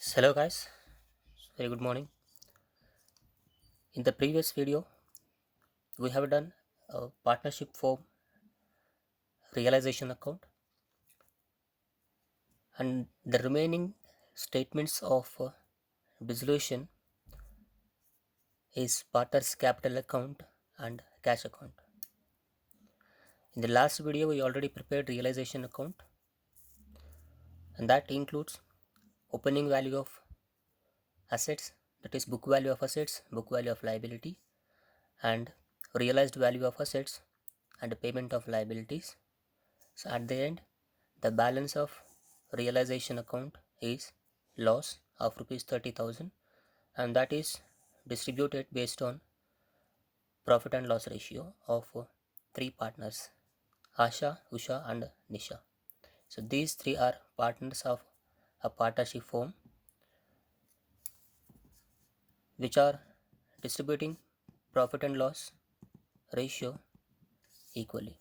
Hello guys, very good morning. In the previous video, we have done a partnership form realization account, and the remaining statements of dissolution is partners capital account and cash account. In the last video, we already prepared realization account, and that includes opening value of assets, that is book value of assets, book value of liability, and realized value of assets and payment of liabilities. So at the end, the balance of realization account is loss of rupees 30,000, and that is distributed based on profit and loss ratio of three partners, Asha, Usha and Nisha. So these three are partners of a partnership firm which are distributing profit and loss ratio equally.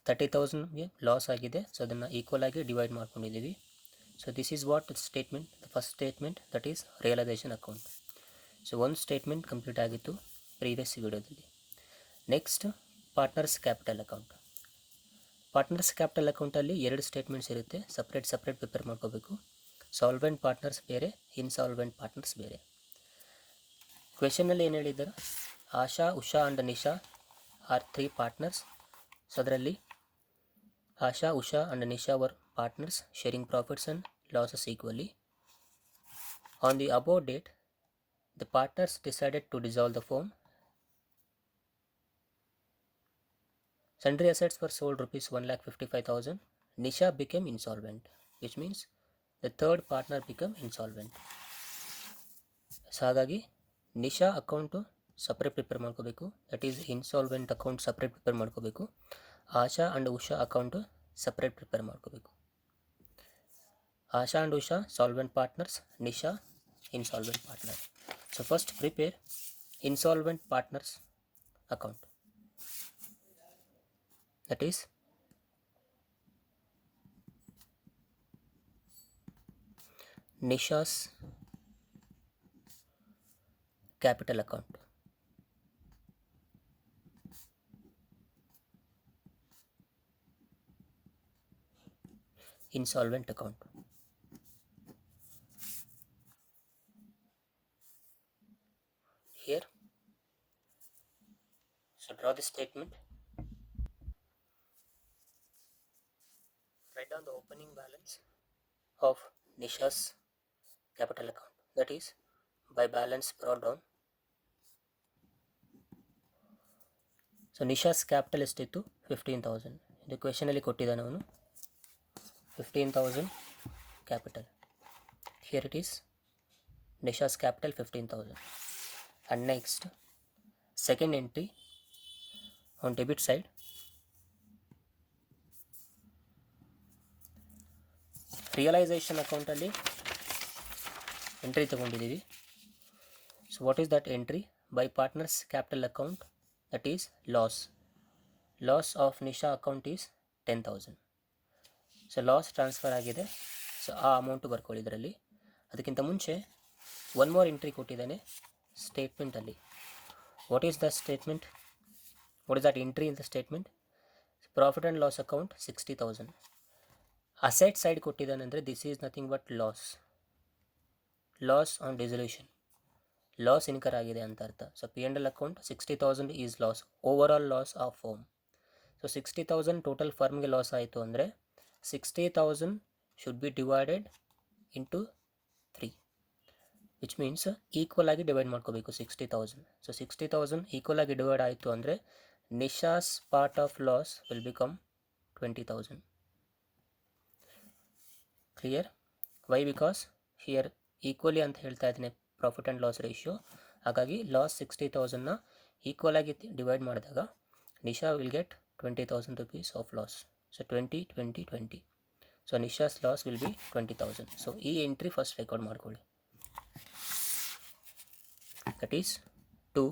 30,000 loss ಆಗಿದೆ, so ಅದನ್ನು equal ಆಗಿ divide ಮಾಡ್ಕೊಂಡಿದ್ದೀವಿ. So this is what statement, the first statement that is realisation account. So ಒಂದು statement complete ಆಗಿತ್ತು previous ವಿಡಿಯೋದಲ್ಲಿ. Next partners capital account. Partners capital ಅಕೌಂಟಲ್ಲಿ ಎರಡು statements ಇರುತ್ತೆ, ಸಪ್ರೇಟ್ ಪ್ರಿಪೇರ್ ಮಾಡ್ಕೋಬೇಕು. ಸಾಲ್ವೆಂಟ್ ಪಾರ್ಟ್ನರ್ಸ್ ಬೇರೆ, ಇನ್ಸಾಲ್ವೆಂಟ್ ಪಾರ್ಟ್ನರ್ಸ್ ಬೇರೆ. ಕ್ವೆಶನಲ್ಲಿ ಏನು ಹೇಳಿದ್ದಾರೆ, Asha, Usha and Nisha are three partners. So ಅದರಲ್ಲಿ Asha, Usha and Nisha were partners sharing profits and losses equally. On the above date, the partners decided to dissolve the firm. Sundry assets were sold rupees 1,55,000. Nisha became insolvent, which means the third partner became insolvent. So ಹಾಗಾಗಿ Nisha account separate prepare ಮಾಡ್ಕೋಬೇಕು, that is insolvent account separate prepare ಮಾಡ್ಕೋಬೇಕು. Asha and Usha account separate prepare ಮಾಡ್ಕೋಬೇಕು. Asha and Usha solvent partners, Nisha insolvent partner. So first prepare insolvent partners account, that is Nisha's capital account. Insolvent account. Here, so draw the statement. Write down the opening balance of Nisha's capital account, that is by balance brought down. So Nisha's capital ಎಷ್ಟಿತ್ತು, 15,000. ಇದು ಕ್ವೆಶನಲ್ಲಿ ಕೊಟ್ಟಿದ್ದಾನೆ ಅವನು, 15,000 capital. Here it is Nisha's capital 15,000. And next, second entry on debit side, realization account ಅಲ್ಲಿ entry ತಗೊಂಡಿದ್ದೀವಿ. So what is that entry? By partners capital account, that is loss of Nisha account is 10,000. So loss transfer ಆಗಿದೆ, so ಆ amount ಬರ್ಕೊಳ್ಳಿ ಇದರಲ್ಲಿ. ಅದಕ್ಕಿಂತ ಮುಂಚೆ one more entry ಕೊಟ್ಟಿದ್ದಾನೆ ಸ್ಟೇಟ್ಮೆಂಟಲ್ಲಿ. What is the statement? What is that entry in the statement? Profit and loss account 60,000. Asset side ಕೊಟ್ಟಿದ್ದಾನೆ ಅಂದರೆ this is nothing but loss on dissolution, loss incur ಆಗಿದೆ ಅಂತ ಅರ್ಥ. So P and L account 60,000 is loss, overall loss of firm. So 60,000 total ಫರ್ಮ್ಗೆ loss ಆಯಿತು ಅಂದರೆ 60,000 should be divided into 3, which means equal ಆಗಿ divide ಮಾಡ್ಕೋಬೇಕು 60,000. So 60,000 equal ಆಗಿ divide ಆಯಿತು ಅಂದರೆ Nisha's part of loss will become 20,000. Clear? Why? Because here equally ಅಂತ ಹೇಳ್ತಾ ಇದ್ದೀನಿ ಪ್ರಾಫಿಟ್ ಆ್ಯಂಡ್ ಲಾಸ್ ರೇಷಿಯೋ. ಹಾಗಾಗಿ ಲಾಸ್ 60,000ನ ಈಕ್ವಲ್ ಆಗಿ ಡಿವೈಡ್ ಮಾಡಿದಾಗ Nisha will get 20,000 rupees of loss. So 20, 20, 20. So Nisha's loss will be 20,000. So ಈ ಎಂಟ್ರಿ ಫಸ್ಟ್ ರೆಕಾರ್ಡ್ ಮಾಡ್ಕೊಳ್ಳಿ, that is to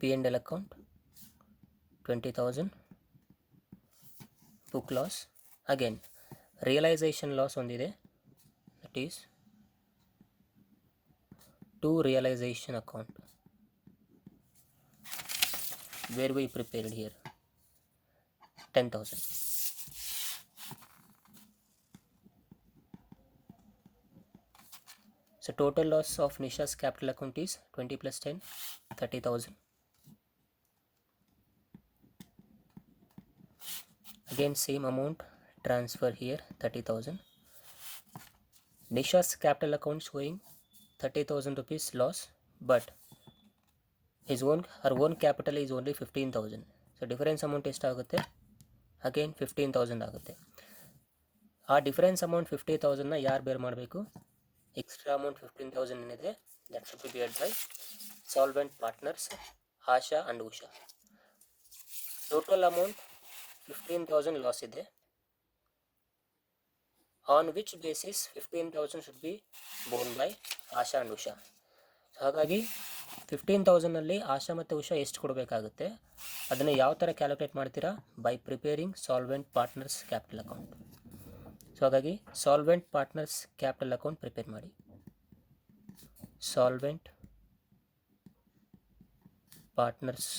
P and L account 20,000 book loss. Again, realisation loss ಒಂದಿದೆ, that is to realisation account where we prepared here 10,000. So total loss of Nisha's capital account is 20 plus 10, 30,000. Again same amount transfer here, 30,000. Nisha's capital account showing 30,000 rupees loss, but her own capital is only 15,000. So difference amount ಎಷ್ಟಾಗುತ್ತೆ? Again 15,000 ಆಗುತ್ತೆ. ಆ difference amount 50,000ನ ಯಾರು ಬೇರ್ ಮಾಡಬೇಕು? Extra amount 15,000 ಏನಿದೆ that should be beared by solvent partners Asha and Usha. Total amount 15,000 loss ಇದೆ. On which basis 15,000 should be borne by Asha and Usha. ಹಾಗಾಗಿ 15,000ನಲ್ಲಿ ಆಶಾ ಮತ್ತು ಉಷಾ ಎಷ್ಟು ಕೊಡಬೇಕಾಗುತ್ತೆ, ಅದನ್ನು ಯಾವ ಥರ ಕ್ಯಾಲ್ಕುಲೇಟ್ ಮಾಡ್ತೀರಾ? By preparing solvent partners capital account. So ಹಾಗಾಗಿ solvent partners capital account prepare ಮಾಡಿ. Solvent partners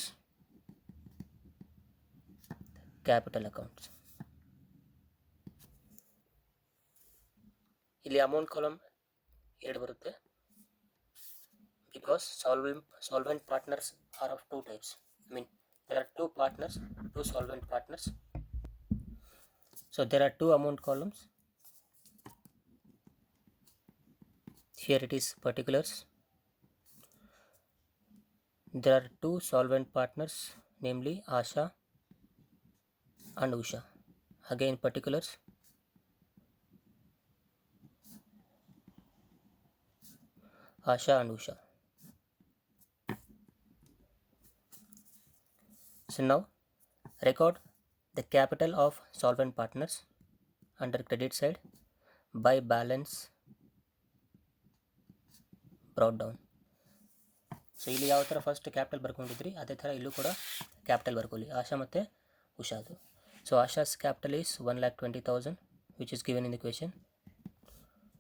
capital accounts. ಇಲ್ಲಿ ಅಮೌಂಟ್ ಕಾಲಮ್ 2 ಬರುತ್ತೆ. Because solvent partners are of two types. I mean, there are two partners, two solvent partners. So there are two amount columns. Here it is particulars. There are two solvent partners, namely Asha and Usha. Again particulars. Asha and Usha. So now record the capital of solvent partners under credit side by balance brought down. So ಇಲ್ಲಿ ಯಾವ ಥರ first capital ಬರ್ಕೊಂಡಿದ್ರಿ ಅದೇ ಥರ ಇಲ್ಲೂ ಕೂಡ capital ಬರ್ಕೊಳ್ಳಿ, ಆಶಾ ಮತ್ತು ಉಷಾದು. So Asha's capital is 1,20,000 which is given in the question,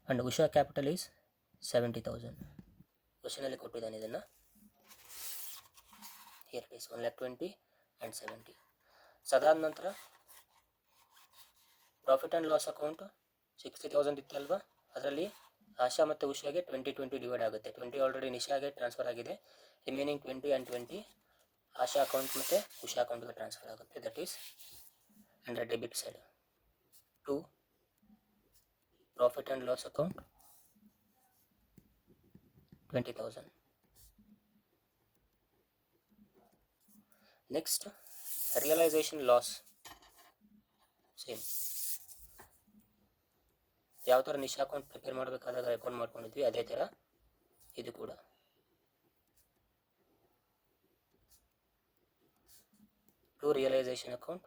and Usha capital is 70,000. ಕ್ವೆಶನಲ್ಲಿ ಕೊಟ್ಟಿದ್ದಾನೆ ಇದನ್ನು. Here it is 1,20,000 and 70. So ಅದಾದ ನಂತರ ಪ್ರಾಫಿಟ್ ಆ್ಯಂಡ್ ಲಾಸ್ ಅಕೌಂಟ್ 60,000 ಇತ್ತಲ್ವ, ಅದರಲ್ಲಿ ಆಶಾ ಮತ್ತು ಉಷಾಗೆ 20-20 ಡಿವೈಡ್ ಆಗುತ್ತೆ. 20 ಆಲ್ರೆಡಿ ನಿಶಾಗೆ ಟ್ರಾನ್ಸ್ಫರ್ ಆಗಿದೆ, ರಿಮೈನಿಂಗ್ 20 and 20 ಆಶಾ ಅಕೌಂಟ್ ಮತ್ತು ಉಷಾ ಅಕೌಂಟ್ಗೆ ಟ್ರಾನ್ಸ್ಫರ್ ಆಗುತ್ತೆ. That is under debit side to profit and loss account 20,000. Next realisation loss. Same ಯಾವ ಥರ ನಿಶಾ ಅಕೌಂಟ್ ಪ್ರಿಪೇರ್ ಮಾಡಬೇಕಾದಾಗ ಅಕೌಂಟ್ ಮಾಡ್ಕೊಂಡಿದ್ವಿ ಅದೇ ಥರ ಇದು ಕೂಡ. To realisation account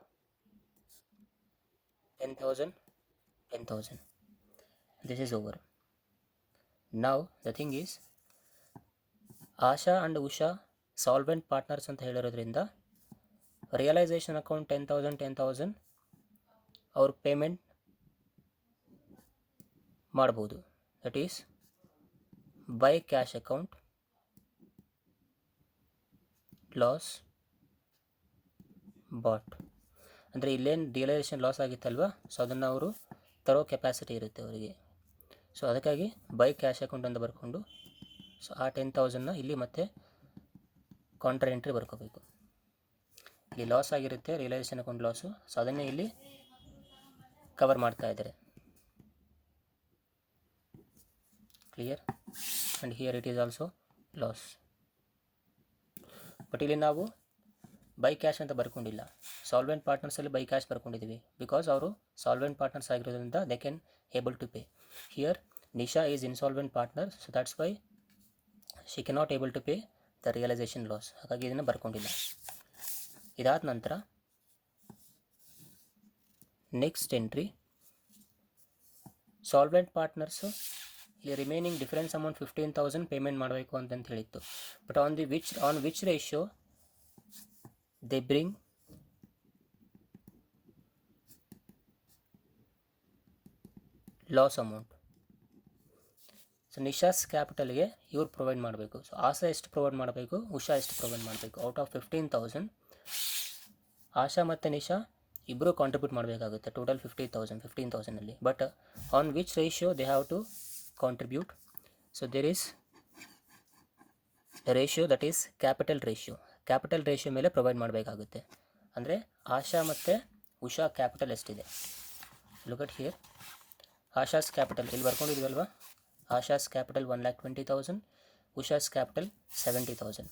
10,000, 10,000. This is over. Now the thing is Asha and Usha solvent partners ಅಂತ ಹೇಳಿರೋದ್ರಿಂದ ರಿಯಲೈಸೇಷನ್ ಅಕೌಂಟ್ 10,000, 10,000 ಅವ್ರ ಪೇಮೆಂಟ್ ಮಾಡ್ಬೋದು. That is by cash account loss bought. ಅಂದರೆ ಇಲ್ಲೇನು ರಿಯಲೈಸೇಷನ್ ಲಾಸ್ ಆಗಿತ್ತಲ್ವ, ಸೊ ಅದನ್ನು ಅವರು ತರೋ ಕೆಪಾಸಿಟಿ ಇರುತ್ತೆ ಅವರಿಗೆ. ಸೊ ಅದಕ್ಕಾಗಿ ಬೈ ಕ್ಯಾಶ್ ಅಕೌಂಟ್ ಅಂತ ಬರ್ಕೊಂಡು ಸೊ ಆ 10,000ನ ಇಲ್ಲಿ ಮತ್ತೆ ಕಾಂಟ್ರಾ ಎಂಟ್ರಿ ಬರ್ಕೋಬೇಕು. ಇಲ್ಲಿ ಲಾಸ್ ಆಗಿರುತ್ತೆ ರಿಯಲೈಸೇಷನ್ ಅಕೌಂಟ್ ಲಾಸು, ಸೊ ಅದನ್ನೇ ಇಲ್ಲಿ ಕವರ್ ಮಾಡ್ತಾ ಇದ್ದಾರೆ. Clear? And here it is also loss. But ಇಲ್ಲಿ ನಾವು ಬೈ ಕ್ಯಾಶ್ ಅಂತ ಬರ್ಕೊಂಡಿಲ್ಲ, ಸಾಲ್ವೆಂಟ್ ಪಾರ್ಟ್ನರ್ಸಲ್ಲಿ ಬೈ ಕ್ಯಾಶ್ ಬರ್ಕೊಂಡಿದ್ದೀವಿ. ಬಿಕಾಸ್ ಅವರು ಸಾಲ್ವೆಂಟ್ ಪಾರ್ಟ್ನರ್ಸ್ ಆಗಿರೋದ್ರಿಂದ they can able to pay. Here Nisha is insolvent partner, so that's why she cannot able to pay the realisation loss. ಹಾಗಾಗಿ ಇದನ್ನು ಬರ್ಕೊಂಡಿಲ್ಲ. ಇದಾದ ನಂತರ ನೆಕ್ಸ್ಟ್ ಎಂಟ್ರಿ ಸಾಲ್ವೆಂಟ್ ಪಾರ್ಟ್ನರ್ಸು ಇಲ್ಲಿ ರಿಮೈನಿಂಗ್ ಡಿಫರೆನ್ಸ್ ಅಮೌಂಟ್ 15,000 ಪೇಮೆಂಟ್ ಮಾಡಬೇಕು ಅಂತ ಹೇಳಿತ್ತು. But on which ratio they bring loss amount. So Nisha's ಕ್ಯಾಪಿಟಲ್ಗೆ ಇವ್ರು ಪ್ರೊವೈಡ್ ಮಾಡಬೇಕು. ಸೊ ಆಶಾ ಎಷ್ಟು ಪ್ರೊವೈಡ್ ಮಾಡಬೇಕು, ಉಷಾ ಎಷ್ಟು ಪ್ರೊವೈಡ್ ಮಾಡಬೇಕು. ಔಟ್ ಆಫ್ 15,000 ಆಶಾ ಮತ್ತು ನಿಶಾ ಇಬ್ಬರು ಕಾಂಟ್ರಿಬ್ಯೂಟ್ ಮಾಡಬೇಕಾಗುತ್ತೆ. Total 15,000 but on which ratio they have to contribute. So there is ratio that is capital ratio ಮೇಲೆ ಪ್ರೊವೈಡ್ ಮಾಡಬೇಕಾಗುತ್ತೆ. ಅಂದರೆ ಆಶಾ ಮತ್ತು ಉಷಾ ಕ್ಯಾಪಿಟಲ್ ಎಷ್ಟಿದೆ, look at here. Asha's capital ಇಲ್ಲಿ ಬರ್ಕೊಂಡಿದ್ವಲ್ವಾ, Asha's capital 1,20,000, Usha's capital 70,000.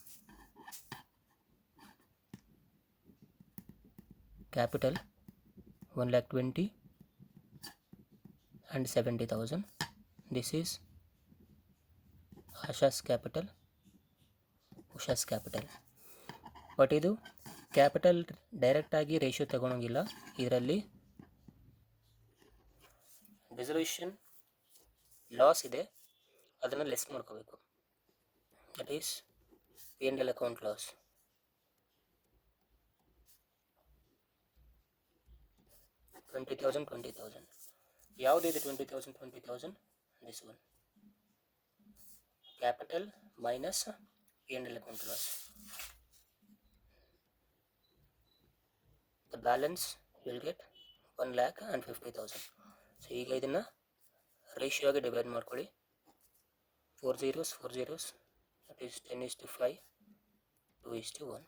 Capital 1,20,000 and 70,000. This is Asha's capital, Usha's capital. But ಇದು capital ಡೈರೆಕ್ಟಾಗಿ ratio ತಗೊಳಂಗಿಲ್ಲ. ಇದರಲ್ಲಿ ಡಿಸಲ್ಯೂಷನ್ ಲಾಸ್ ಇದೆ, ಅದನ್ನು ಲೆಸ್ ಮಾಡ್ಕೋಬೇಕು. That is P&L account loss. $20,000. ಯಾವುದಿದೆ 20,000? This one. Capital minus P&L account loss. The balance will get 1,50,000. So ಈಗ ಇದನ್ನು ರೇಷಿಯೋಗೆ ಡಿವೈಡ್ ಮಾಡ್ಕೊಳ್ಳಿ. 4 zeros, that is 10:5, 2:1.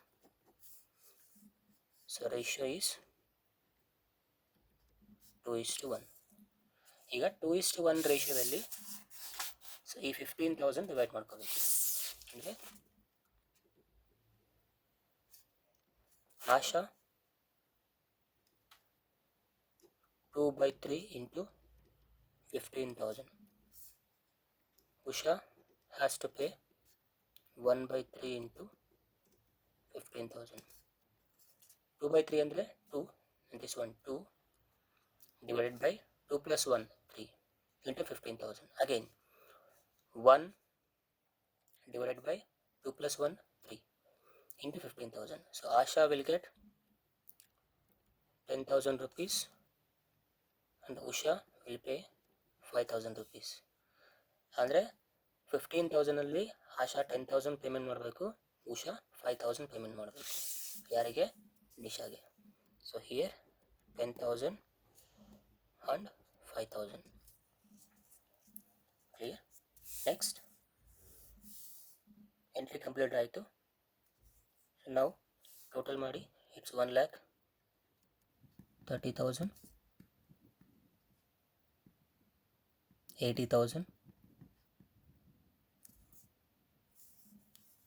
So ratio is 2:1. ಈಗ 2:1 ರೇಷಿಯೋದಲ್ಲಿ ಸೊ ಈ 15,000 ಡಿವೈಡ್ ಮಾಡ್ಕೋಬೇಕು. ಅಂದರೆ ಆಶಾ 2/3 into 15,000. Usha has to pay 1/3 into 15,000. 2/3 ಅಂದರೆ 2, and this one 2 divided by 2 plus 1 3 into 15,000. Again 1 divided by 2 plus 1 3 into 15,000. So Asha will get 10,000 rupees and Usha will pay 5,000 rupees. ಅಂದರೆ 15,000ಅಲ್ಲಿ ಆಶಾ 10,000 payment ಮಾಡಬೇಕು, Usha 5,000 payment ಮಾಡಬೇಕು. ಯಾರಿಗೆ? ನಿಶಾಗೆ. So here 10,000 and 5,000. Clear? Next entry complete ಆಯಿತು. ನಾವು total ಮಾಡಿ it's 1,30,000, 80,000,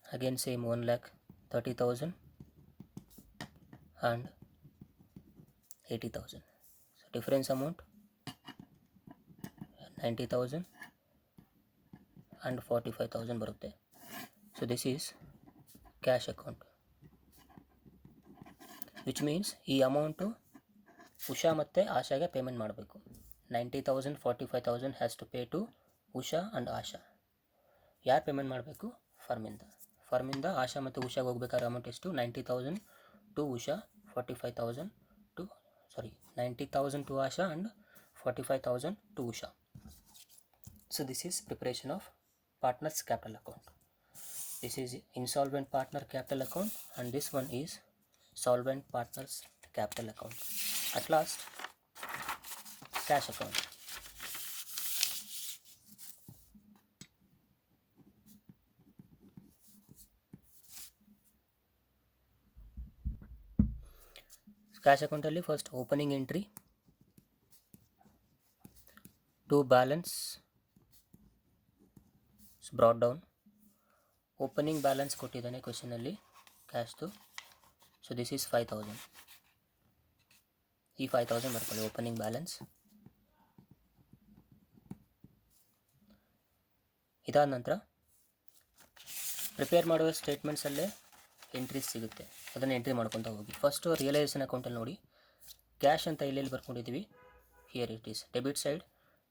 again same 1,30,000 and 80,000. So difference amount 90,000 and 45,000 ಬರುತ್ತೆ. So this is cash account, which means ಈ ಅಮೌಂಟು ಉಷಾ ಮತ್ತು ಆಶಾಗೆ ಪೇಮೆಂಟ್ ಮಾಡಬೇಕು. 90,000, 45,000 has to pay to Usha and Asha. ಯಾರು ಪೇಮೆಂಟ್ ಮಾಡಬೇಕು? ಫರ್ಮಿಂದ ಆಶಾ ಮತ್ತು ಉಷಾಗೆ ಹೋಗ್ಬೇಕಾದ್ರೆ ಅಮೌಂಟ್ ಎಷ್ಟು? 90,000 to Usha, 45,000 to 90,000 to Asha and 45,000 to Usha. So this is preparation of partners capital account. This is insolvent partner capital account and this one is solvent partners capital account. At last, cash account. Cash account alli first opening entry to balance is brought down. Opening balance ಕೊಟ್ಟಿದ್ದಾನೆ ಕ್ವೆಶನಲ್ಲಿ ಕ್ಯಾಶ್ದು. So this is 5,000. ಈ 5,000 ಬರ್ಕೊಳ್ಳಿ opening balance. ಇದಾದ ನಂತರ prepare ಮಾಡುವ ಸ್ಟೇಟ್ಮೆಂಟ್ಸಲ್ಲೇ entries ಸಿಗುತ್ತೆ, ಅದನ್ನು ಎಂಟ್ರಿ ಮಾಡ್ಕೊತ ಹೋಗಿ. ಫಸ್ಟು ರಿಯಲೈಸೇಷನ್ ಅಕೌಂಟಲ್ಲಿ ನೋಡಿ, ಕ್ಯಾಶ್ ಅಂತ ಎಲ್ಲೆಲ್ಲಿ ಬರ್ಕೊಂಡಿದ್ದೀವಿ, here it is debit side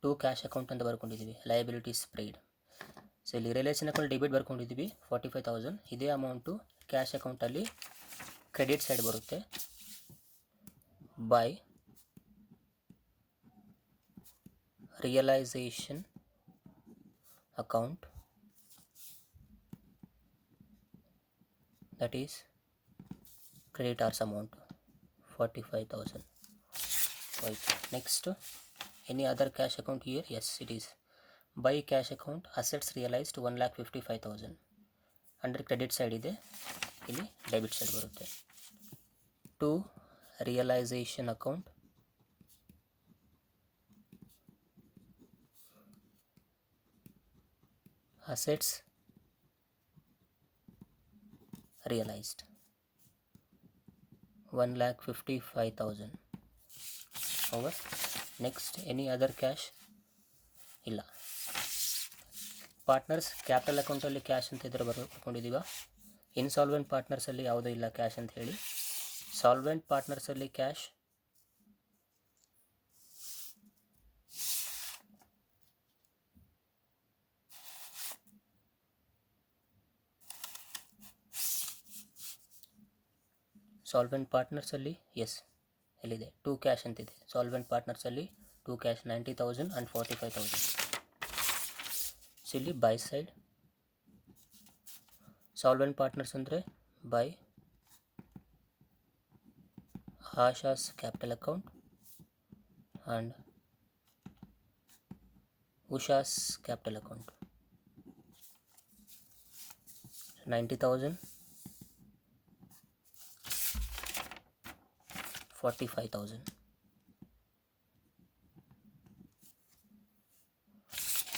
to cash account ಅಂತ ಬರ್ಕೊಂಡಿದ್ದೀವಿ, ಲಯಬಿಲಿಟೀಸ್ ಪೇಯ್ಡ್. ಸೊ ಇಲ್ಲಿ ರಿಲೇಷನ್ ಅಕೌಂಟ್ ಡೆಬಿಟ್ ಬರ್ಕೊಂಡಿದ್ದೀವಿ 45,000. ಇದೇ ಅಮೌಂಟು ಕ್ಯಾಶ್ ಅಕೌಂಟಲ್ಲಿ ಕ್ರೆಡಿಟ್ ಸೈಡ್ ಬರುತ್ತೆ by realization account, that is creditors amount 45,000. Right. Next, any other cash account here? Yes, it is. By cash account, assets realized 1,55,000. Under credit side ಇದೆ, ಇಲ್ಲಿ debit side ಬರುತ್ತೆ. To realization account, assets realized 1,55,000. over. Next, any other cash? ಇಲ್ಲ. Partners capital ಅಕೌಂಟಲ್ಲಿ cash ಅಂತ ಇದ್ರೆ ಬರ್ಕೊಂಡಿದ್ದೀವ. Insolvent ಪಾರ್ಟ್ನರ್ಸಲ್ಲಿ ಯಾವುದೂ ಇಲ್ಲ cash ಅಂತ ಹೇಳಿ. ಸಾಲ್ವೆಂಟ್ ಪಾರ್ಟ್ನರ್ಸಲ್ಲಿ ಕ್ಯಾಶ್, ಸಾಲ್ವೆಂಟ್ ಪಾರ್ಟ್ನರ್ಸಲ್ಲಿ ಎಸ್ ಎಲ್ಲಿದೆ 2 ಕ್ಯಾಶ್ ಅಂತಿದೆ. ಸಾಲ್ವೆಂಟ್ ಪಾರ್ಟ್ನರ್ಸಲ್ಲಿ 2 ಕ್ಯಾಶ್ 90,000 ಆ್ಯಂಡ್ 45,000. ಸೊ ಇಲ್ಲಿ ಬೈ ಸೈಡ್ ಸಾಲ್ವೆಂಟ್ ಪಾರ್ಟ್ನರ್ಸ್ ಅಂದರೆ by Asha's capital account and Usha's capital account 90,000 45,000.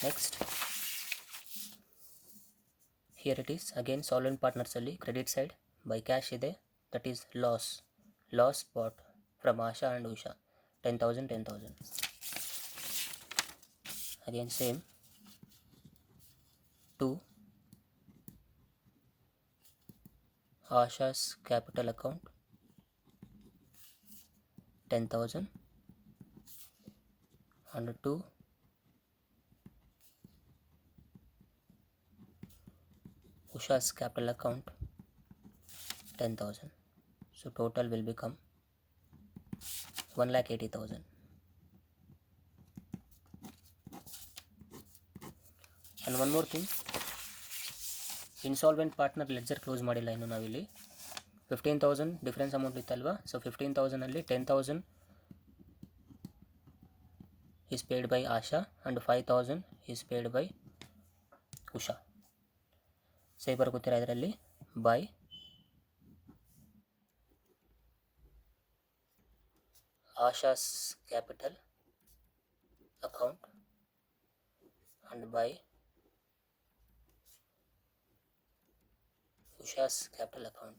Next, here it is again solvent partners ಅಲ್ಲಿ credit side by cash ಇದೆ, that is loss bought from Asha and Usha 10,000. Again same to Asha's capital account 10,000 and to Usha's capital account 10,000. So total will become 1,80,000. And one more thing, insolvent partner ledger close ಮಾಡಿಲ್ಲ ಇನ್ನು ನಾವಿಲ್ಲಿ. 15,000 difference amount ಇತ್ತಲ್ವಾ. So 15,000 ಅಲ್ಲಿ 10,000 is paid by Asha and 5,000 is paid by Usha. Same ಬರ್ಕೋತೀರಾ ಇದರಲ್ಲಿ by Asha's capital account and by Usha's capital account.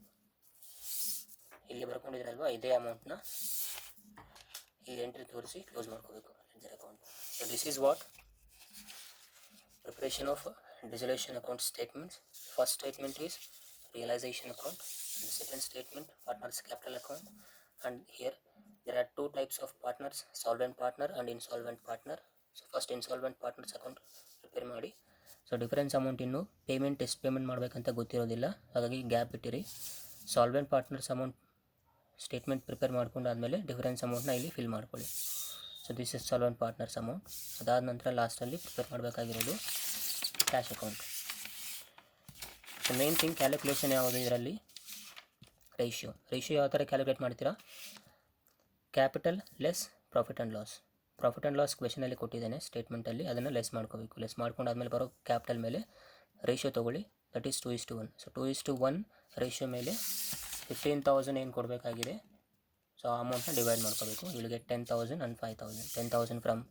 ಇಲ್ಲಿ ಬರ್ಕೊಂಡಿದ್ರಲ್ವಾ ಇದೇ ಅಮೌಂಟ್ನ ಇಲ್ಲಿ ಎಂಟ್ರಿ ತೋರಿಸಿ ಕ್ಲೋಸ್ ಮಾಡ್ಕೋಬೇಕು ledger account. So this is what preparation of dissolution account statements. First statement is realization account and the second statement partners capital account. And here there are two types of partners, solvent partner and insolvent partner. So first insolvent partners account prepare ಮಾಡಿ. ಸೊ difference amount ಇನ್ನು payment ಎಷ್ಟು payment ಮಾಡಬೇಕಂತ ಗೊತ್ತಿರೋದಿಲ್ಲ, ಹಾಗಾಗಿ gap ಇಟ್ಟಿರಿ. Solvent partners amount statement prepare ಮಾಡ್ಕೊಂಡಾದಮೇಲೆ difference ಅಮೌಂಟ್ನ ಇಲ್ಲಿ ಫಿಲ್ ಮಾಡ್ಕೊಳ್ಳಿ. So this is solvent partners amount. ಅದಾದ ನಂತರ ಲಾಸ್ಟಲ್ಲಿ ಪ್ರಿಪೇರ್ ಮಾಡಬೇಕಾಗಿರೋದು cash account. So main thing calculation ಯಾವುದು ಇದರಲ್ಲಿ, ರೇಷಿಯೋ ಯಾವ ಥರ ಕ್ಯಾಲ್ಕುಲೇಟ್ ಮಾಡ್ತೀರಾ, capital less profit and loss ಕ್ವೆಶನಲ್ಲಿ ಕೊಟ್ಟಿದ್ದೇನೆ ಸ್ಟೇಟ್ಮೆಂಟಲ್ಲಿ, ಅದನ್ನು ಲೆಸ್ ಮಾಡ್ಕೋಬೇಕು. ಲೆಸ್ ಮಾಡ್ಕೊಂಡಾದ್ಮೇಲೆ ಬರೋ ಕ್ಯಾಪಿಟಲ್ ಮೇಲೆ ರೇಷಿಯೋ ತೊಗೊಳ್ಳಿ, ದಟ್ ಈಸ್ 2:1. ಸೊ 2:1 ರೇಷಿಯೋ ಮೇಲೆ 15,000 ಏನು ಕೊಡಬೇಕಾಗಿದೆ, ಸೊ ಆ ಅಮೌಂಟ್ನ ಡಿವೈಡ್ ಮಾಡ್ಕೋಬೇಕು. Will get 10,000 and 5,000. 10,000 from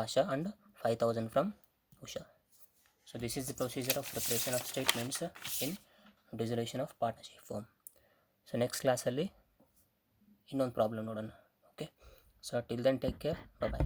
Asha and 5,000 from Usha. So this is the procedure of preparation of statements in dissolution of partnership form. So next class ಅಲ್ಲಿ ಇನ್ನೊಂದು problem ನೋಡೋಣ. Okay, so till then take care, by.